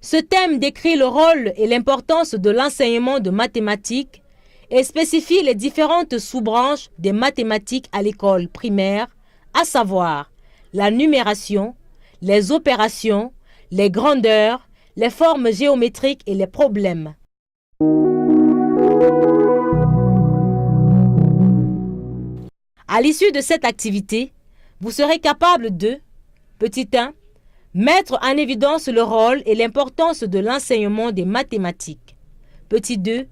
Ce thème décrit le rôle et l'importance de l'enseignement de mathématiques et spécifie les différentes sous-branches des mathématiques à l'école primaire, à savoir la numération, les opérations, les grandeurs, les formes géométriques et les problèmes. À l'issue de cette activité, vous serez capable de, petit 1, mettre en évidence le rôle et l'importance de l'enseignement des mathématiques. Petit 2,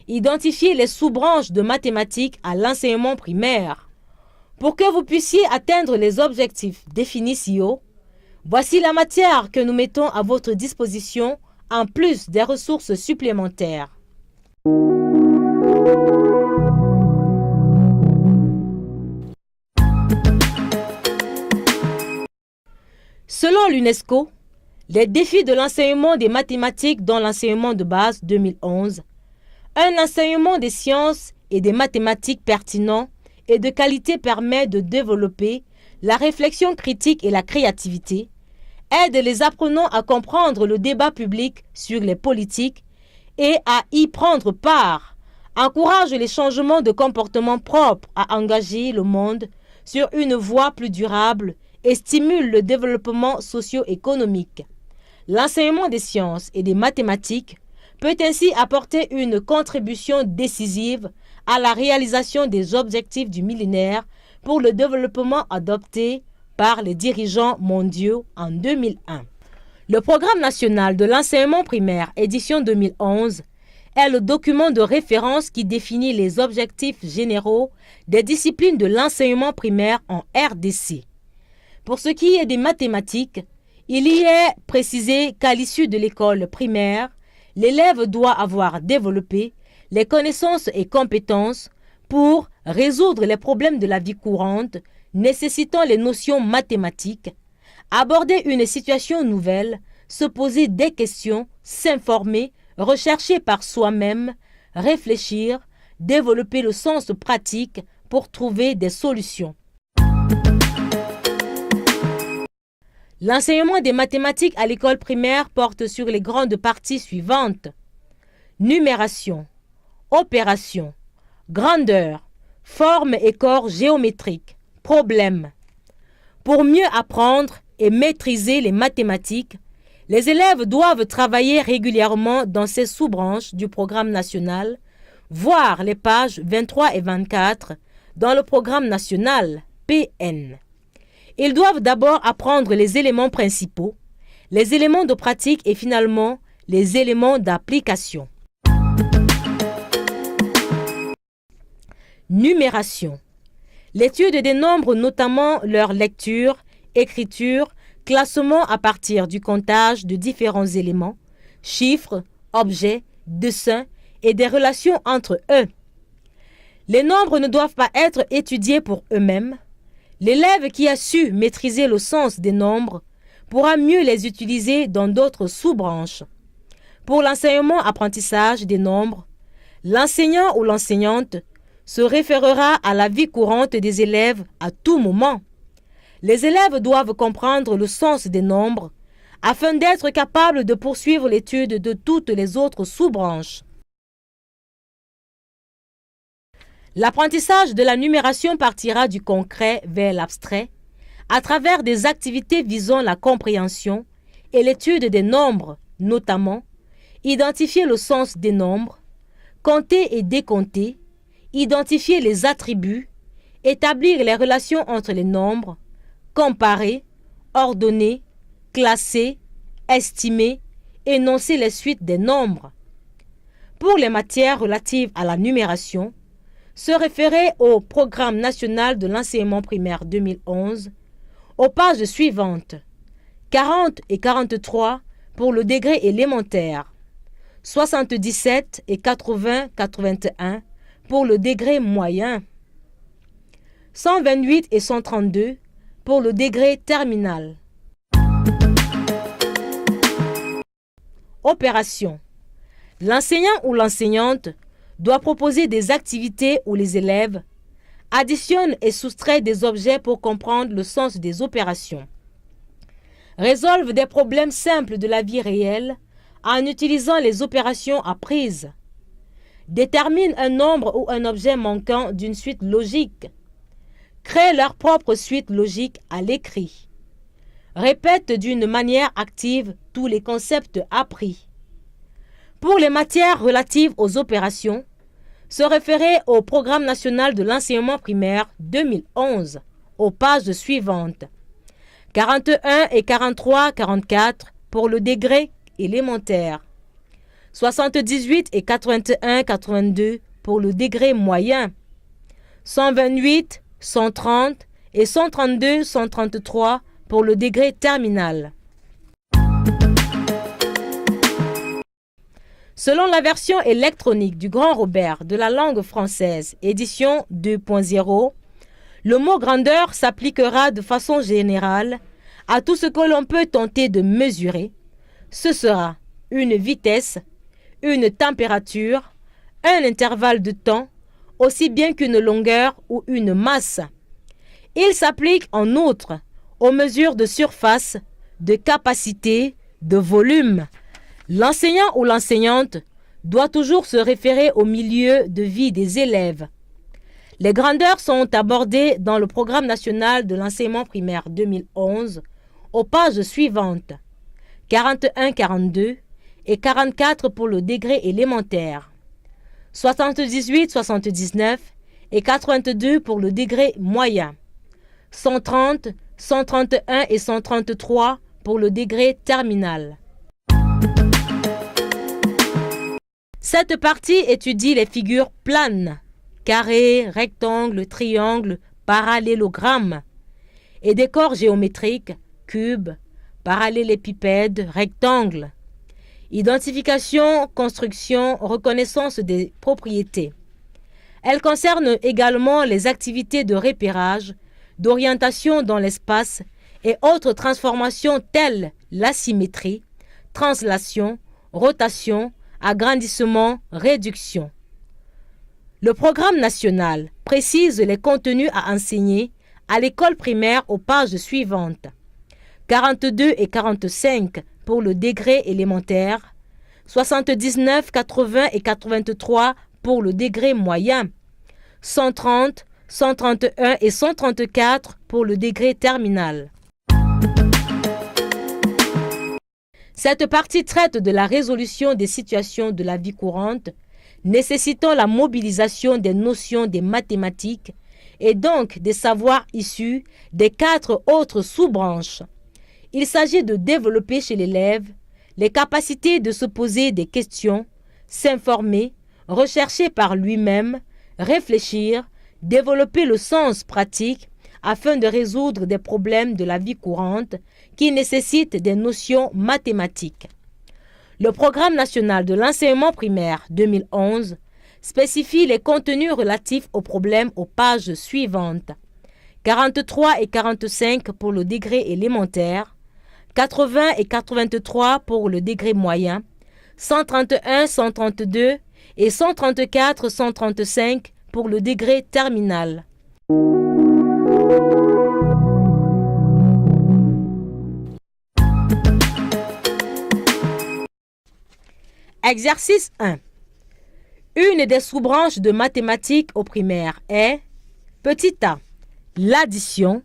identifier les sous-branches de mathématiques à l'enseignement primaire. Pour que vous puissiez atteindre les objectifs définis ci-haut, voici la matière que nous mettons à votre disposition en plus des ressources supplémentaires. Selon l'UNESCO, les défis de l'enseignement des mathématiques dans l'enseignement de base 2011, un enseignement des sciences et des mathématiques pertinent et de qualité permet de développer la réflexion critique et la créativité, aide les apprenants à comprendre le débat public sur les politiques et à y prendre part, encourage les changements de comportement propres à engager le monde sur une voie plus durable et stimule le développement socio-économique. L'enseignement des sciences et des mathématiques peut ainsi apporter une contribution décisive à la réalisation des objectifs du millénaire pour le développement adopté par les dirigeants mondiaux en 2001. Le Programme national de l'enseignement primaire, édition 2011, est le document de référence qui définit les objectifs généraux des disciplines de l'enseignement primaire en RDC. Pour ce qui est des mathématiques, il y est précisé qu'à l'issue de l'école primaire, l'élève doit avoir développé les connaissances et compétences pour résoudre les problèmes de la vie courante nécessitant les notions mathématiques, aborder une situation nouvelle, se poser des questions, s'informer, rechercher par soi-même, réfléchir, développer le sens pratique pour trouver des solutions. L'enseignement des mathématiques à l'école primaire porte sur les grandes parties suivantes: numération, opération, grandeur, forme et corps géométriques, problème. Pour mieux apprendre et maîtriser les mathématiques, les élèves doivent travailler régulièrement dans ces sous-branches du programme national, voir les pages 23 et 24 dans le programme national PN. Ils doivent d'abord apprendre les éléments principaux, les éléments de pratique et finalement les éléments d'application. Numération. L'étude des nombres, notamment leur lecture, écriture, classement à partir du comptage de différents éléments, chiffres, objets, dessins et des relations entre eux. Les nombres ne doivent pas être étudiés pour eux-mêmes. L'élève qui a su maîtriser le sens des nombres pourra mieux les utiliser dans d'autres sous-branches. Pour l'enseignement-apprentissage des nombres, l'enseignant ou l'enseignante se référera à la vie courante des élèves à tout moment. Les élèves doivent comprendre le sens des nombres afin d'être capables de poursuivre l'étude de toutes les autres sous-branches. L'apprentissage de la numération partira du concret vers l'abstrait à travers des activités visant la compréhension et l'étude des nombres, notamment identifier le sens des nombres, compter et décompter, identifier les attributs, établir les relations entre les nombres, comparer, ordonner, classer, estimer, énoncer les suites des nombres. Pour les matières relatives à la numération, se référer au Programme national de l'enseignement primaire 2011, aux pages suivantes, 40 et 43 pour le degré élémentaire, 77 et 80-81 pour le degré moyen, 128 et 132 pour le degré terminal. Opération. L'enseignant ou l'enseignante doit proposer des activités où les élèves additionnent et soustraient des objets pour comprendre le sens des opérations, résolvent des problèmes simples de la vie réelle en utilisant les opérations apprises. Détermine un nombre ou un objet manquant d'une suite logique. Crée leur propre suite logique à l'écrit. Répète d'une manière active tous les concepts appris. Pour les matières relatives aux opérations, se référer au Programme national de l'enseignement primaire 2011, aux pages suivantes. 41 et 43-44 pour le degré élémentaire. 78 et 81-82 pour le degré moyen. 128, 130 et 132-133 pour le degré terminal. Selon la version électronique du Grand Robert de la langue française, édition 2.0, le mot grandeur s'appliquera de façon générale à tout ce que l'on peut tenter de mesurer. Ce sera une vitesse, une température, un intervalle de temps, aussi bien qu'une longueur ou une masse. Il s'applique en outre aux mesures de surface, de capacité, de volume. L'enseignant ou l'enseignante doit toujours se référer au milieu de vie des élèves. Les grandeurs sont abordées dans le Programme national de l'enseignement primaire 2011 aux pages suivantes, 41-42 et 44 pour le degré élémentaire, 78-79 et 82 pour le degré moyen, 130, 131 et 133 pour le degré terminal. Cette partie étudie les figures planes, carrés, rectangles, triangles, parallélogrammes, et des corps géométriques, cubes, parallélépipèdes, rectangles. Identification, construction, reconnaissance des propriétés. Elle concerne également les activités de repérage, d'orientation dans l'espace et autres transformations telles l'asymétrie, translation, rotation, agrandissement, réduction. Le programme national précise les contenus à enseigner à l'école primaire aux pages suivantes. 42 et 45 pour le degré élémentaire, 79, 80 et 83 pour le degré moyen, 130, 131 et 134 pour le degré terminal. Cette partie traite de la résolution des situations de la vie courante nécessitant la mobilisation des notions des mathématiques et donc des savoirs issus des 4 autres sous-branches. Il s'agit de développer chez l'élève les capacités de se poser des questions, s'informer, rechercher par lui-même, réfléchir, développer le sens pratique afin de résoudre des problèmes de la vie courante qui nécessitent des notions mathématiques. Le Programme national de l'enseignement primaire 2011 spécifie les contenus relatifs aux problèmes aux pages suivantes. 43 et 45 pour le degré élémentaire, 80 et 83 pour le degré moyen, 131, 132 et 134, 135 pour le degré terminal. Exercice 1. Une des sous-branches de mathématiques au primaire est petit a, l'addition,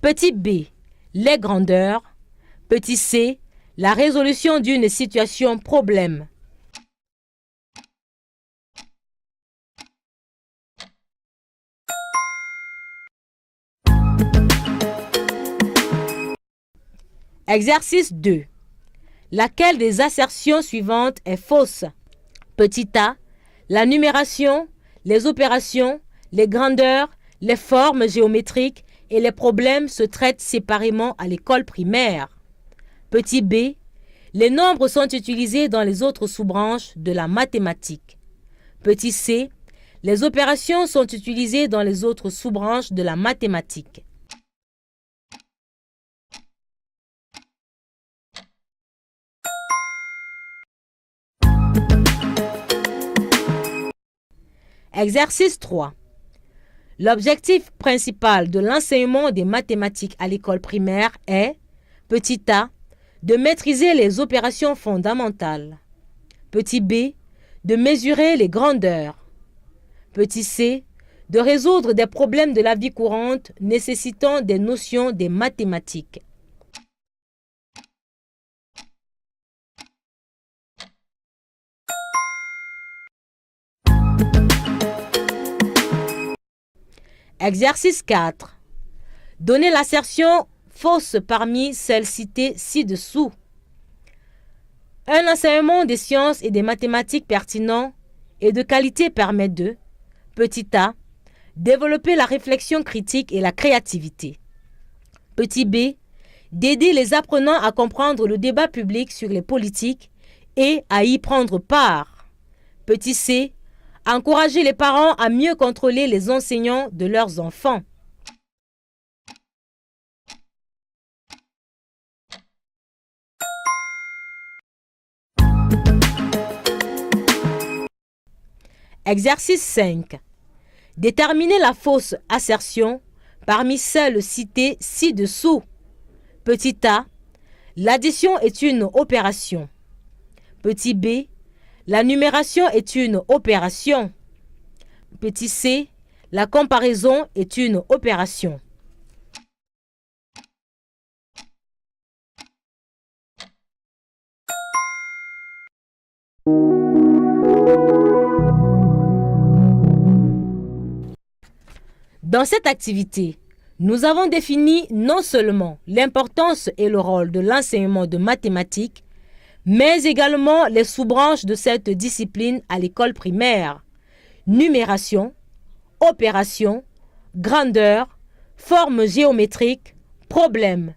petit b, les grandeurs, petit c, la résolution d'une situation problème. Exercice 2. Laquelle des assertions suivantes est fausse? Petit a, la numération, les opérations, les grandeurs, les formes géométriques et les problèmes se traitent séparément à l'école primaire. Petit b, les nombres sont utilisés dans les autres sous-branches de la mathématique. Petit c, les opérations sont utilisées dans les autres sous-branches de la mathématique. Exercice 3. L'objectif principal de l'enseignement des mathématiques à l'école primaire est, petit a, de maîtriser les opérations fondamentales. Petit b, de mesurer les grandeurs. Petit c, de résoudre des problèmes de la vie courante nécessitant des notions des mathématiques. Exercice 4. Donnez l'assertion fausse parmi celles citées ci-dessous. Un enseignement des sciences et des mathématiques pertinent et de qualité permet de, petit a, développer la réflexion critique et la créativité. Petit b, d'aider les apprenants à comprendre le débat public sur les politiques et à y prendre part. Petit c, encourager les parents à mieux contrôler les enseignants de leurs enfants. Exercice 5. Déterminer la fausse assertion parmi celles citées ci-dessous. Petit a, l'addition est une opération. Petit b, la numération est une opération. Petit c, la comparaison est une opération. Dans cette activité, nous avons défini non seulement l'importance et le rôle de l'enseignement de mathématiques, mais également les sous-branches de cette discipline à l'école primaire: numération, opération, grandeur, forme géométrique, problème,